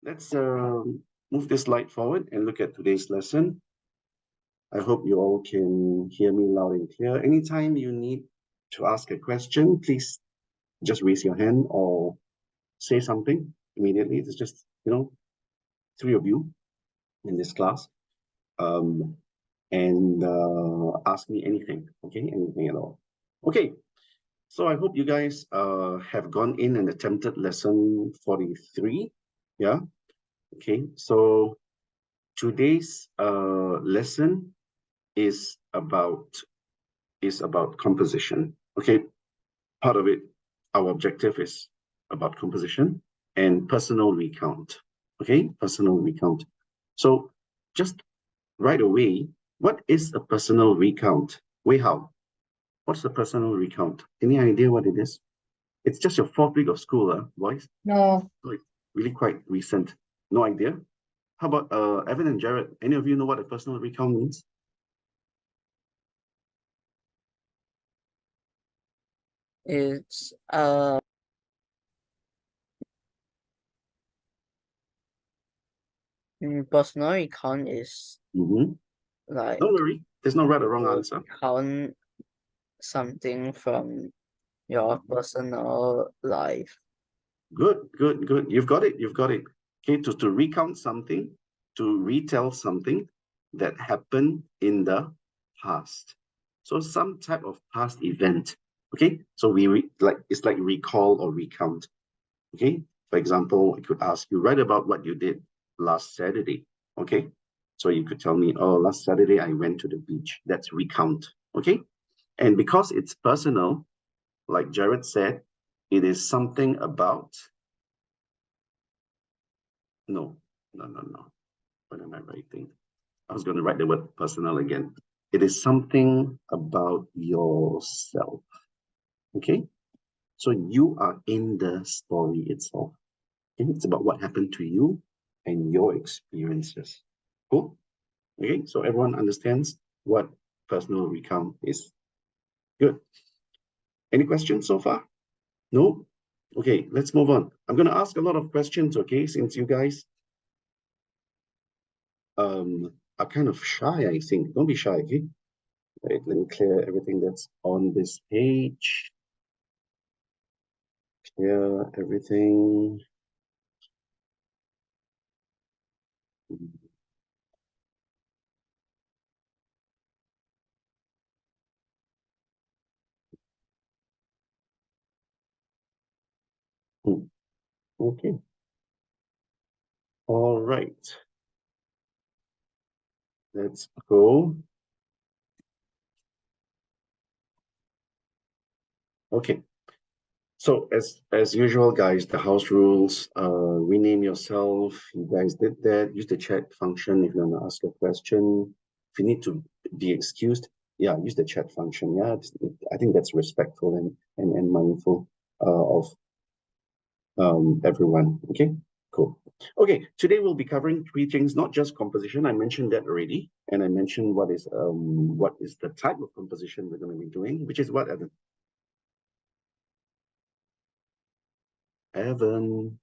let's move this slide forward and look at today's lesson. I hope you all can hear me loud and clear. Anytime you need to ask a question, please just raise your hand or say something immediately. It's just, three of you in this class. And ask me anything, okay? Anything at all. Okay, so I hope you guys have gone in and attempted lesson 43. Yeah, okay. So today's lesson is about composition. Okay, part of it, our objective is about composition and personal recount. Okay, personal recount. So just right away, what is a personal recount? Wei Hao, what's a personal recount? Any idea what it is? It's just your fourth week of school, boys? No. Like, really quite recent. No idea? How about Evan and Jared? Any of you know what a personal recount means? It's personal recount is like Don't worry, there's no right or wrong answer. count something from your personal life. Good, good, good. You've got it. You've got it. Okay, to recount something, to retell something that happened in the past. So some type of past event. Okay, so it's like recall or recount. Okay, for example, I could ask you, write about what you did last Saturday. Okay, so you could tell me, oh, last Saturday I went to the beach. That's recount. Okay, and because it's personal, like Jared said, it is something about. No. What am I writing? I was going to write the word personal again. It is something about yourself. Okay, so you are in the story itself. Okay? It's about what happened to you and your experiences. Cool. Okay, so everyone understands what personal recount is. Good. Any questions so far? No? Okay, let's move on. I'm going to ask a lot of questions, okay, since you guys are kind of shy, I think. Don't be shy, okay? Right, let me clear everything that's on this page. Clear everything. Okay. All right. Let's go. Okay. So as usual, guys, the house rules, rename yourself. You guys did that. Use the chat function if you want to ask a question. If you need to be excused, yeah, use the chat function. Yeah, I think that's respectful and mindful of everyone. Okay, cool. Okay, today we'll be covering three things, not just composition. I mentioned that already, and I mentioned what is the type of composition we're going to be doing, which is what, Evan? Evan,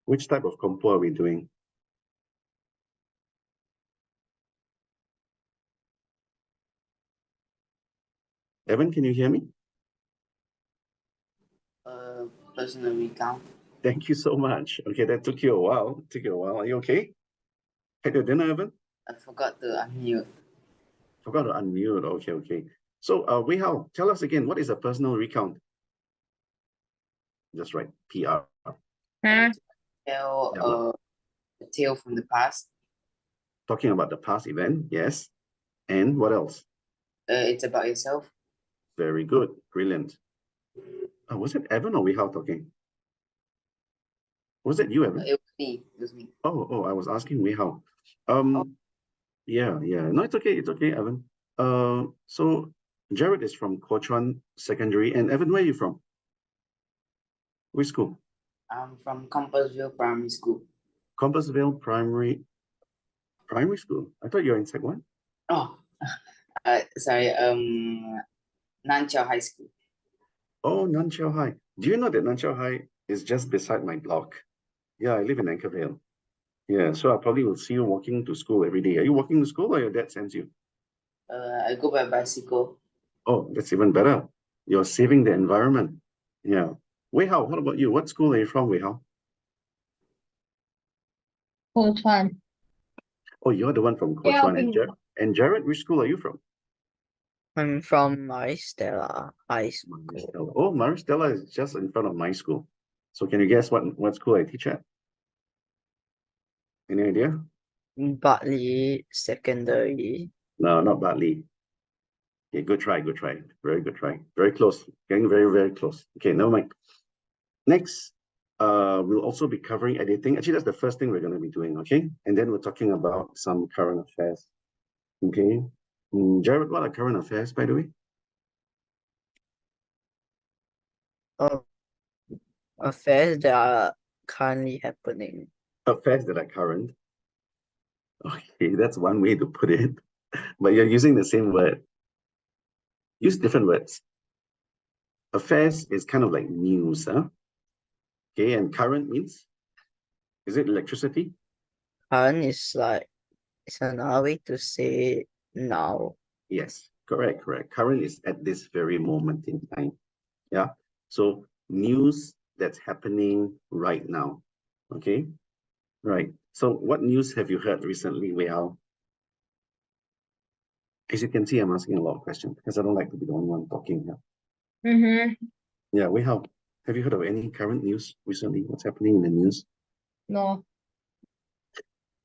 which type of compo are we doing? Evan, can you hear me? Personal recount. Thank you so much. Okay, that took you a while. Are you okay? Had your dinner, Evan? I forgot to unmute. Forgot to unmute. Okay. So, Wei Hao, tell us again, what is a personal recount? Just right, PR. Tell a tale from the past. Talking about the past event, yes. And what else? It's about yourself. Very good, brilliant. Was it Evan or Wei Hao talking? Was it you, Evan? It was me. Oh, I was asking Wei Hao. Yeah. No, it's okay, Evan. So Jared is from Kuo Chuan Secondary, and Evan, where are you from? Which school? I'm from Compassville Primary School. Compassville Primary School. I thought you were in Sec 1. Oh, sorry. Nan Chiau High School. Oh, Nan Chiau High. Do you know that Nan Chiau High It's just beside my block. Yeah, I live in Anchorvale. Yeah, so I probably will see you walking to school every day. Are you walking to school or your dad sends you? I go by bicycle. Oh, that's even better. You're saving the environment. Yeah. Wei Hao, what about you? What school are you from, Wei Hao? Which one? Oh, you're the one from Yeah, Kuo Chuan. And Jared, which school are you from? I'm from Maristella High School. Maristella. Oh, Maristella is just in front of my school. So can you guess what school I teach at? Any idea? Bartley Secondary. No, not Bartley. Okay, good try, good try. Very good try. Very close. Getting very, very close. Okay, never mind. Next, we'll also be covering editing. Actually, that's the first thing we're going to be doing, okay? And then we're talking about some current affairs. Okay. Jared, what are current affairs, by the way? Affairs that are currently happening. Affairs that are current. Okay, that's one way to put it. But you're using the same word. Use different words. Affairs is kind of like news, huh? Okay, and current means? Is it electricity? Current is like, it's another way to say now. Yes, correct. Current is at this very moment in time. Yeah. So news that's happening right now. Okay. Right. So what news have you heard recently, Wei Hao? As you can see, I'm asking a lot of questions because I don't like to be the only one talking here. Mm-hmm. Yeah, Wei Hao, have you heard of any current news recently? What's happening in the news? No,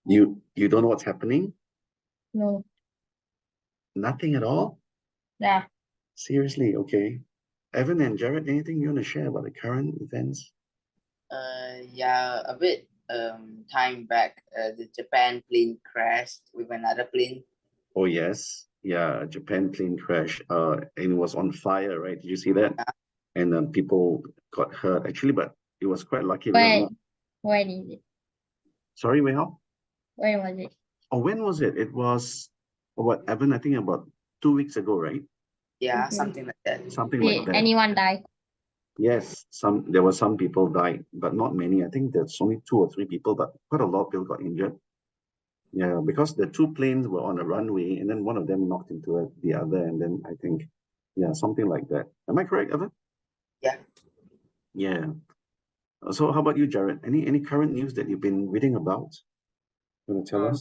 You don't know what's happening? no. Nothing at all? Yeah. Seriously, okay. Evan and Jared, anything you want to share about the current events? Yeah, a bit time back, the Japan plane crashed with another plane. Oh yes, yeah, Japan plane crash. And it was on fire, right? Did you see that? And people got hurt actually, but it was quite lucky because When is it? Sorry, Wei Hao? When was it? Oh, when was it? It was what, Evan? I think about 2 weeks ago, right? Yeah, Mhm. something like that. Something like Did that. anyone die? Yes, there were some people died, but not many. I think there's only 2 or 3 people, but quite a lot of people got injured. Yeah, because the 2 planes were on a runway, and then one of them knocked into the other, and then I think, yeah, something like that. Am I correct, Evan? Yeah. Yeah. So how about you, Jared? Any current news that you've been reading about? You want to tell us?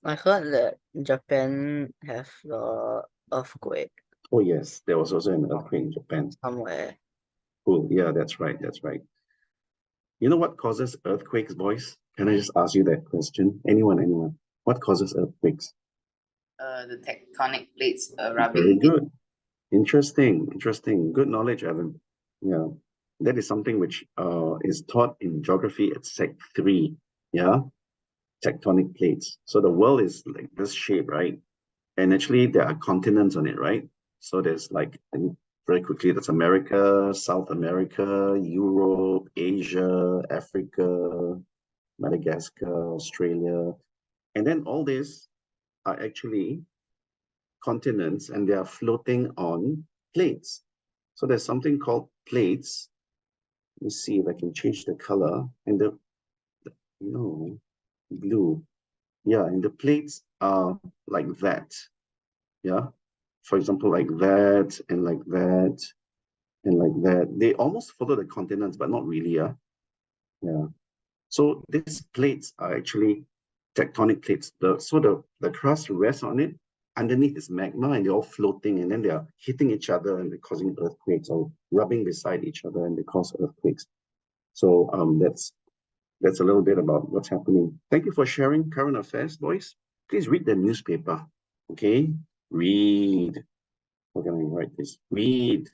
I heard that Japan have the earthquake Oh yes, there was also an earthquake in Japan. somewhere. Cool. Yeah, that's right. That's right. You know what causes earthquakes, boys? Can I just ask you that question? Anyone? What causes earthquakes? The tectonic plates Very rubbing. good. Interesting. Good knowledge, Evan. Yeah. That is something which is taught in geography at Sec 3. Yeah. Tectonic plates. So the world is like this shape, right? And actually there are continents on it, right? So there's like, and very quickly, that's America, South America, Europe, Asia, Africa, Madagascar, Australia. And then all these are actually continents and they are floating on plates. So there's something called plates. Let me see if I can change the color. And blue. Yeah, and the plates are like that. Yeah. For example, like that and like that and like that. They almost follow the continents, but not really. Yeah. So these plates are actually tectonic plates. The crust rests on it. Underneath is magma and they're all floating and then they are hitting each other and they're causing earthquakes or rubbing beside each other and they cause earthquakes. So that's a little bit about what's happening. Thank you for sharing current affairs, boys. Please read the newspaper. Okay? Read. How can I write this? Read.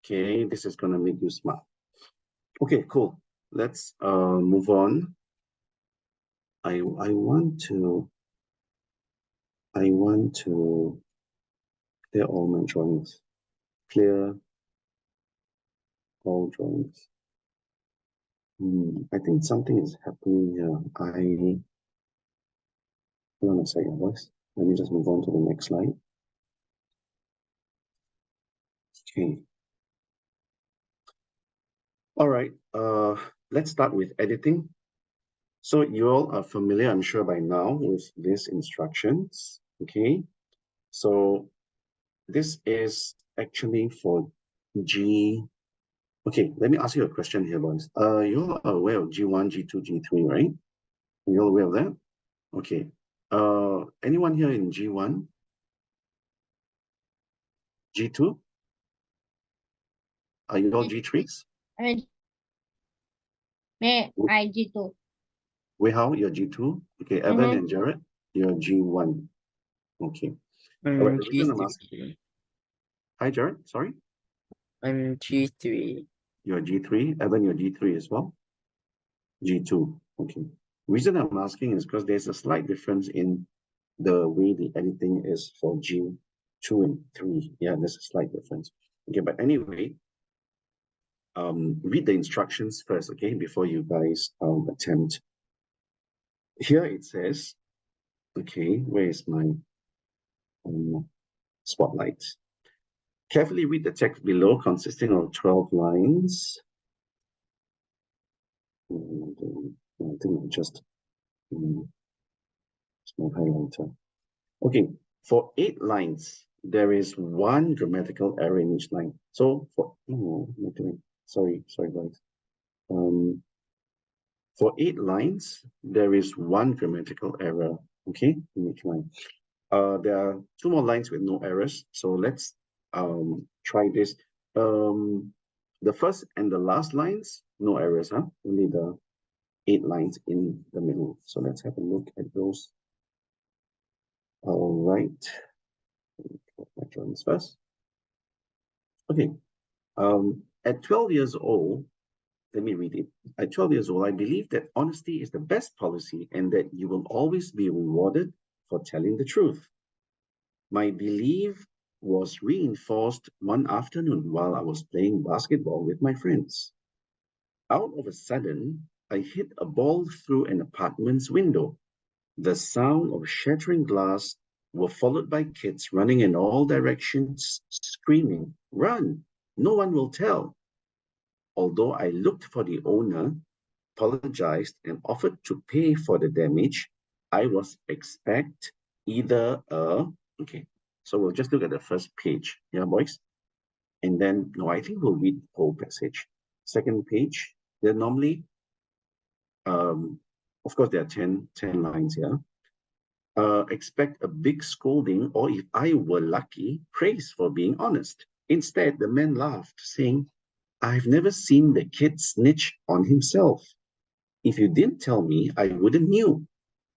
Okay, this is gonna make you smart. Okay, cool. Let's move on. I want to clear all my drawings. Clear all drawings. I think something is happening here. Hold on a second, boys. Let me just move on to the next slide. Okay. All right, let's start with editing. So you all are familiar, I'm sure by now, with these instructions, okay? So this is actually for G. Okay, let me ask you a question here, boys. You all are aware of G1, G2, G3, right? You all aware of that? Okay. Anyone here in G1? G2? Are you all G3s? I mean, me, I G2. Wei Hao, you're G2. Okay, Evan Mhm. and Jared, you're G1. Okay. All right, the reason I'm asking. G3. Hi, Jared. Sorry. I'm G3. You're G3. Evan, you're G3 as well. G2. Okay. Reason I'm asking is because there's a slight difference in the way the editing is for G2 and 3. Yeah, there's a slight difference. Okay, but anyway, read the instructions first, okay, before you guys attempt. Here it says, okay, where is my spotlight? Carefully read the text below, consisting of 12 lines. And, I think I'll just small highlighter. Okay, for 8 lines, there is 1 grammatical error in each line. So for sorry guys. For 8 lines, there is 1 grammatical error. Okay, in each line. There are 2 more lines with no errors. So let's try this. The first and the last lines, no errors, huh? Only the 8 lines in the middle. So let's have a look at those. All right. My drawings first. Okay. At 12 years old, let me read it. At 12 years old, I believe that honesty is the best policy and that you will always be rewarded for telling the truth. My belief was reinforced one afternoon while I was playing basketball with my friends. Out of a sudden, I hit a ball through an apartment's window. The sound of shattering glass were followed by kids running in all directions, screaming, "Run! No one will tell." Although I looked for the owner, apologized, and offered to pay for the damage, I was expect either a okay. So we'll just look at the first page, yeah, boys. And then no, I think we'll read the whole passage. Second page, there normally, of course, there are 10 lines here. Expect a big scolding, or if I were lucky, praise for being honest. Instead, the man laughed, saying, "I've never seen the kid snitch on himself. If you didn't tell me, I wouldn't knew.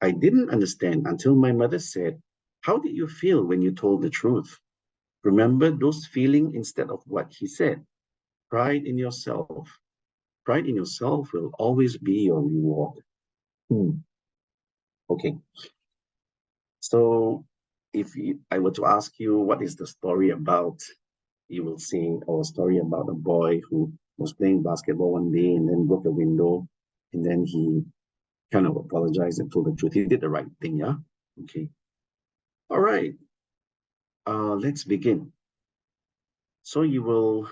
I didn't understand until my mother said, 'How did you feel when you told the truth?' Remember those feelings instead of what he said. Pride in yourself. Pride in yourself will always be your reward." Okay. So if I were to ask you what is the story about, you will say, a story about a boy who was playing basketball one day and then broke a window, and then he kind of apologized and told the truth. He did the right thing, yeah? Okay. All right. Let's begin. So you will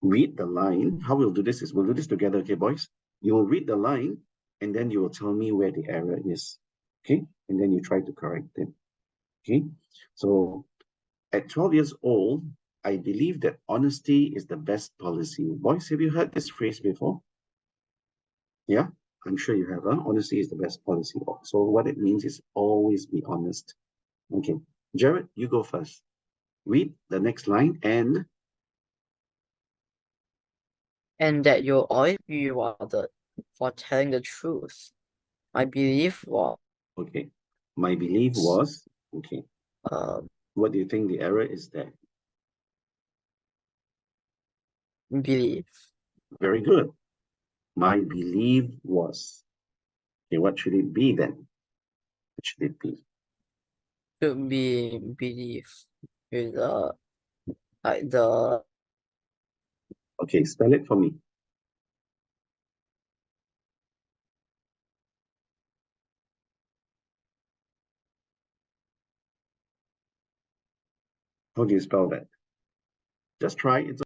read the line. How we'll do this is we'll do this together, okay, boys? You will read the line and then you will tell me where the error is, okay? And then you try to correct it, okay? So at 12 years old, I believe that honesty is the best policy. Boys, have you heard this phrase before? Yeah, I'm sure you have. Huh? Honesty is the best policy. So what it means is always be honest. Okay, Jared, you go first. Read the next line and That you'll always be rewarded for telling the truth. My belief was okay. My belief was okay. What do you think the error is there? belief. Very good. My belief was. Okay, what should it be then? What should it be? Should be belief with like the Okay, spell it for me. How do you spell that? Just try. It's